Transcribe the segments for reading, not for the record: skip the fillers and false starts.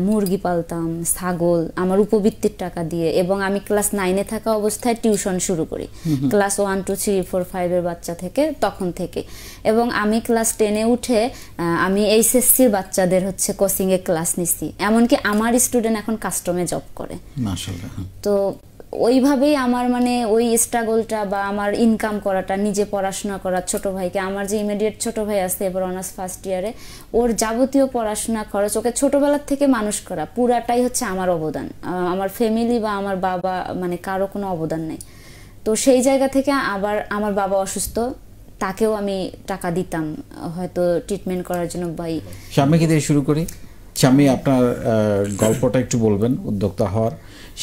মুরগি পালতাম, ছাগল, আমার উপবৃত্তির টাকা দিয়ে। এবং আমি ক্লাস 9-এ থাকা অবস্থায় টিউশন শুরু করি, ক্লাস 1, 2, 3, 4, 5-এর বাচ্চা থেকে, তখন থেকে। এবং আমি ক্লাস 10-এ উঠে আমি এইচএসসির বাচ্চাদের হচ্ছে কোচিংয়ে ক্লাস নিছি। এমনকি আমার স্টুডেন্ট এখন কাস্টমে জব করে, মাশাআল্লাহ। তো ওইভাবেই আমার মানে ওই স্ট্রাগলটা বা আমার ইনকাম করাটা, নিজে পড়াশোনা করা, ছোট ভাইকে, আমার যে ইমিডিয়েট ছোট ভাই আছে এবার অনার্স ফার্স্ট ইয়ারে, ওর যাবতীয় পড়াশোনা খরচ, ওকে ছোটবেলার থেকে মানুষ করা, পুরাটাই হচ্ছে আমার অবদান। আমার ফ্যামিলি বা আমার বাবা মানে কারো কোনো অবদান নেই। তো সেই জায়গা থেকে আবার আমার বাবা অসুস্থ, তাকেও আমি টাকা দিতাম হয়তো ট্রিটমেন্ট করার জন্য। ভাই স্বামীকে দিয়ে শুরু করি। স্বামী, আপনার গল্পটা একটু বলবেন উদ্যোক্তা হওয়ার।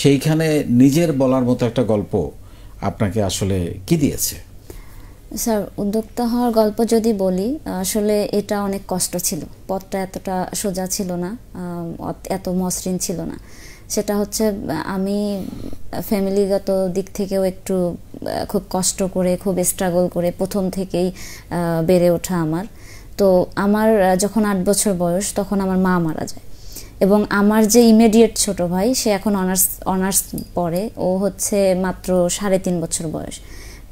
সেইখানে নিজের বলার মতো একটা গল্প আপনাকে আসলে কি দিয়েছে? স্যার, উদ্যোক্তা হওয়ার গল্প যদি বলি, আসলে এটা অনেক কষ্ট ছিল। পথটা এতটা সোজা ছিল না, এত মসৃণ ছিল না। সেটা হচ্ছে আমি ফ্যামিলিগত দিক থেকেও একটু খুব কষ্ট করে, খুব স্ট্রাগল করে প্রথম থেকেই বেড়ে ওঠা আমার। তো আমার যখন 8 বছর বয়স তখন আমার মা মারা যায়। এবং আমার যে ইমিডিয়েট ছোট ভাই, সে এখন অনার্স পড়ে, ও হচ্ছে মাত্র 3.5 বছর বয়স।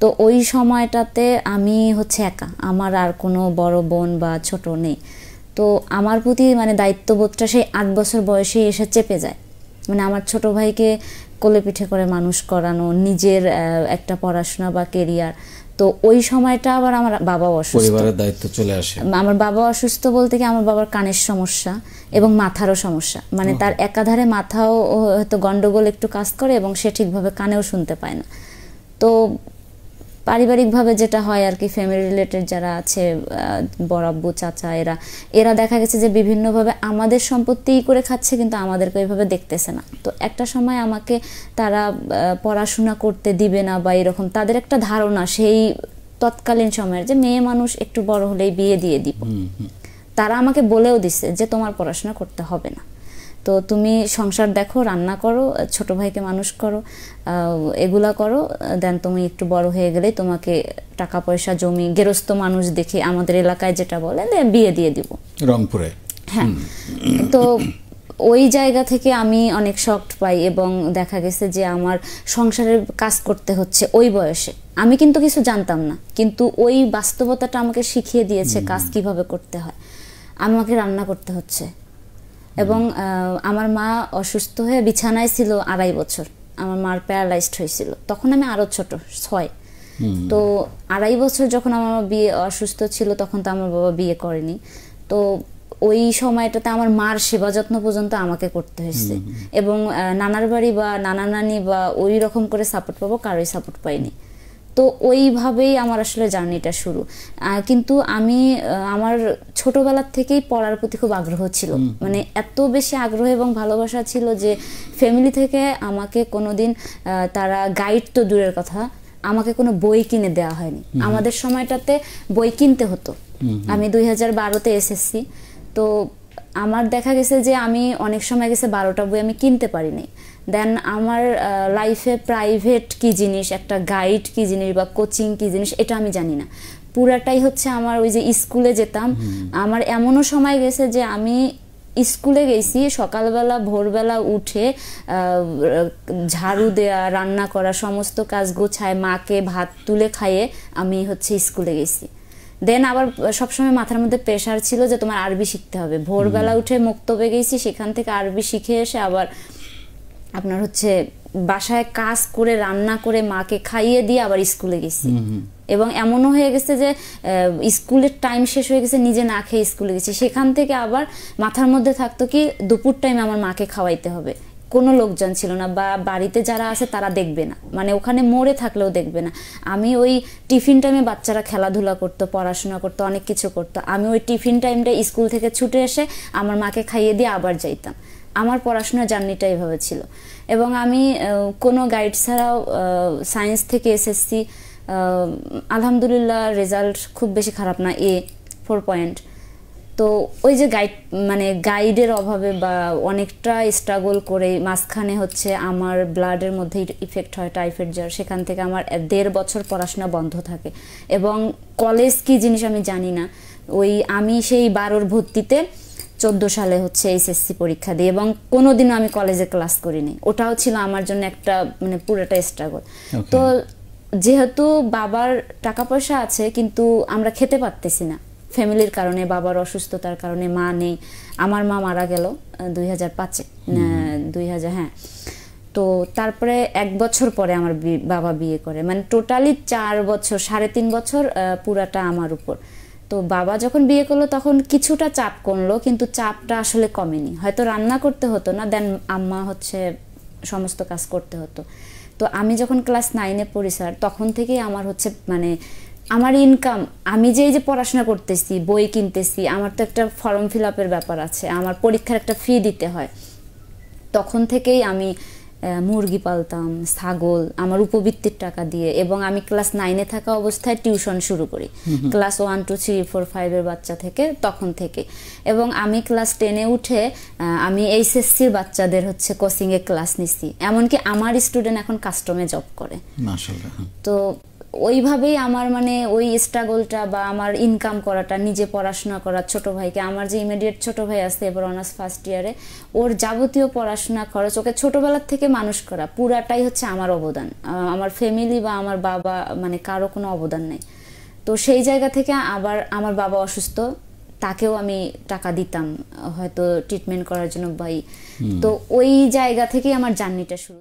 তো ওই সময়টাতে আমি হচ্ছে একা, আমার আর কোনো বড় বোন বা ছোট নেই। তো আমার প্রতি মানে দায়িত্ববোধটা সেই 8 বছর বয়সেই এসে চেপে যায়। মানে আমার ছোট ভাইকে কোলে পিঠে করে মানুষ করানো, নিজের একটা পড়াশোনা বা কেরিয়ার। তো ওই সময়টা আবার আমার বাবা অসুস্থ, পরিবারের দায়িত্ব চলে আসে। আমার বাবা অসুস্থ বলতে কি, আমার বাবার কানের সমস্যা এবং মাথারও সমস্যা। মানে তার একাধারে মাথাও হয়তো গন্ডগোল একটু কাজ করে এবং সে ঠিকভাবে কানেও শুনতে পায় না। তো পারিবারিকভাবে যেটা হয় আর কি, ফ্যামিলি রিলেটেড যারা আছে, বড় আব্বু, চাচা, এরা দেখা গেছে যে বিভিন্নভাবে আমাদের সম্পত্তি করে খাচ্ছে, কিন্তু আমাদেরকে ওইভাবে দেখতেছে না। তো একটা সময় আমাকে তারা পড়াশোনা করতে দিবে না বা এরকম তাদের একটা ধারণা সেই তৎকালীন সময়ের, যে মেয়ে মানুষ একটু বড় হলেই বিয়ে দিয়ে দিব। তারা আমাকে বলেও দিছে যে তোমার পড়াশোনা করতে হবে না, তো তুমি সংসার দেখো, রান্না করো, ছোট ভাইকে মানুষ করো, এগুলা করো, দেন তুমি একটু বড় হয়ে গেলেই তোমাকে টাকা পয়সা, জমি, গেরস্ত মানুষ দেখে আমাদের এলাকায় যেটা বলে বিয়ে দিয়ে দিব রংপুরে। হ্যাঁ। তো ওই জায়গা থেকে আমি অনেক শক্ট পাই এবং দেখা গেছে যে আমার সংসারের কাজ করতে হচ্ছে ওই বয়সে। আমি কিন্তু কিছু জানতাম না, কিন্তু ওই বাস্তবতাটা আমাকে শিখিয়ে দিয়েছে কাজ কিভাবে করতে হয়। আমাকে রান্না করতে হচ্ছে। এবং আমার মা অসুস্থ হয়ে বিছানায় ছিল 2.5 বছর। আমার মার প্যারালাইজড হয়েছিল, তখন আমি আরো ছোট, 6। তো 2.5 বছর যখন আমার বিয়ে অসুস্থ ছিল, তখন তো আমার বাবা বিয়ে করেনি। তো ওই সময়টাতে আমার মার সেবা যত্ন পর্যন্ত আমাকে করতে হয়েছে। এবং নানার বাড়ি বা নানা নানি বা ওই রকম করে সাপোর্ট পাবো, কারোই সাপোর্ট পাইনি। তো ওইভাবেই আমার আসলে জার্নিটা শুরু। কিন্তু আমি আমার ছোটবেলার থেকেই পড়ার প্রতি খুব আগ্রহ ছিল, মানে এত বেশি আগ্রহ এবং ভালোবাসা ছিল যে ফ্যামিলি থেকে আমাকে কোনোদিন তারা গাইড তো দূরের কথা, আমাকে কোনো বই কিনে দেওয়া হয়নি। আমাদের সময়টাতে বই কিনতে হতো। আমি 2012-তে এসএসসি। তো আমার দেখা গেছে যে আমি অনেক সময় গেছে 12টা বই আমি কিনতে পারিনি। দেন আমার লাইফে প্রাইভেট কি জিনিস, একটা গাইড কি জিনিস বা কোচিং কি জিনিস, এটা আমি জানি না। পুরাটাই হচ্ছে আমার ওই যে স্কুলে যেতাম, আমার এমনও সময় গেছে যে আমি স্কুলে গেছি সকালবেলা, ভোরবেলা উঠে ঝাড়ু দেয়া, রান্না করা, সমস্ত কাজ গোছায় মাকে ভাত তুলে খাইয়ে আমি হচ্ছে স্কুলে গেছি। দেন আবার সবসময় মাথার মধ্যে প্রেশার ছিল যে তোমার আরবি শিখতে হবে। ভোরবেলা উঠে মক্তবে গেছি, সেখান থেকে আরবি শিখে এসে আবার আপনার হচ্ছে বাসায় কাজ করে রান্না করে মাকে খাইয়ে দিয়ে আবার স্কুলে গেছি। এবং এমনও হয়ে গেছে যে স্কুলের টাইম শেষ হয়ে গেছে, নিজে না খেয়ে স্কুলে গেছি। সেখান থেকে আবার মাথার মধ্যে থাকতো কি দুপুর টাইমে আমার মাকে খাওয়াইতে হবে। কোনো লোকজন ছিল না বা বাড়িতে যারা আছে তারা দেখবে না, মানে ওখানে মরে থাকলেও দেখবে না। আমি ওই টিফিন টাইমে বাচ্চারা খেলাধুলা করতো, পড়াশোনা করতো, অনেক কিছু করতো। আমি ওই টিফিন টাইমটা স্কুল থেকে ছুটে এসে আমার মাকে খাইয়ে দিয়ে আবার যাইতাম। আমার পড়াশোনার জার্নিটা এইভাবে ছিল। এবং আমি কোনো গাইড ছাড়াও সায়েন্স থেকে এসএসসি, আলহামদুলিল্লাহ রেজাল্ট খুব বেশি খারাপ না, A4 পয়েন্ট। তো ওই যে গাইডের অভাবে বা অনেকটা স্ট্রাগল করে মাঝখানে হচ্ছে আমার ব্লাডের মধ্যে ইফেক্ট হয় টাইফয়েড জ্বর। সেখান থেকে আমার 1.5 বছর পড়াশোনা বন্ধ থাকে এবং কলেজ কি জিনিস আমি জানি না। ওই আমি সেই 12র ভর্তিতে 14 সালে হচ্ছে এইচএসসি পরীক্ষা দিই এবং কোনোদিনও আমি কলেজে ক্লাস করিনি। ওটাও ছিল আমার জন্য একটা মানে পুরোটা স্ট্রাগল। তো যেহেতু বাবার টাকা পয়সা আছে কিন্তু আমরা খেতে পারতেছি না ফ্যামিলির কারণে, বাবার অসুস্থতার কারণে, মা নেই। আমার মা মারা গেল 2005-এ, 2000, হ্যাঁ। তো তারপরে 1 বছর পরে আমার বাবা বিয়ে করে, মানে টোটালি 4 বছর, 3.5 বছর পুরাটা আমার উপর। তো বাবা যখন বিয়ে করলো তখন কিছুটা চাপ কমলো, কিন্তু চাপটা আসলে কমেনি। হয়তো রান্না করতে হতো না, দেন আম্মা হচ্ছে সমস্ত কাজ করতে হতো। তো আমি যখন ক্লাস 9-এ পড়ি স্যার, তখন থেকেই আমার হচ্ছে মানে আমার ইনকাম, আমি যে এই যে পড়াশোনা করতেছি, বই কিনতেছি, আমার তো একটা ফর্ম ফিল আপের ব্যাপার আছে, আমার পরীক্ষার একটা ফি দিতে হয়। তখন থেকেই আমি মুরগি পালতাম, ছাগল, আমার উপবৃত্তির টাকা দিয়ে। এবং আমি ক্লাস 9-এ থাকা অবস্থায় টিউশন শুরু করি, ক্লাস 1, 2, 3, 4, 5-এর বাচ্চা থেকে, তখন থেকে। এবং আমি ক্লাস 10-এ উঠে আমি এইচএসসির বাচ্চাদের হচ্ছে কোচিংয়ে ক্লাস নিছি, এমনকি আমার স্টুডেন্ট এখন কাস্টমে জব করে। মাশাআল্লাহ। তো ওইভাবেই আমার মানে ওই স্ট্রাগলটা বা আমার ইনকাম করাটা, নিজে পড়াশোনা করা, ছোট ভাইকে, আমার যে ইমিডিয়েট ছোট ভাই আছে এবার অনার্স ফার্স্ট ইয়ারে, ওর যাবতীয় পড়াশোনা খরচ, ওকে ছোটবেলার থেকে মানুষ করা, পুরাটাই হচ্ছে আমার অবদান। আমার ফ্যামিলি বা আমার বাবা মানে কারো কোনো অবদান নেই। তো সেই জায়গা থেকে আবার আমার বাবা অসুস্থ, তাকেও আমি টাকা দিতাম হয়তো ট্রিটমেন্ট করার জন্য তো ওই জায়গা থেকেই আমার জার্নিটা শুরু।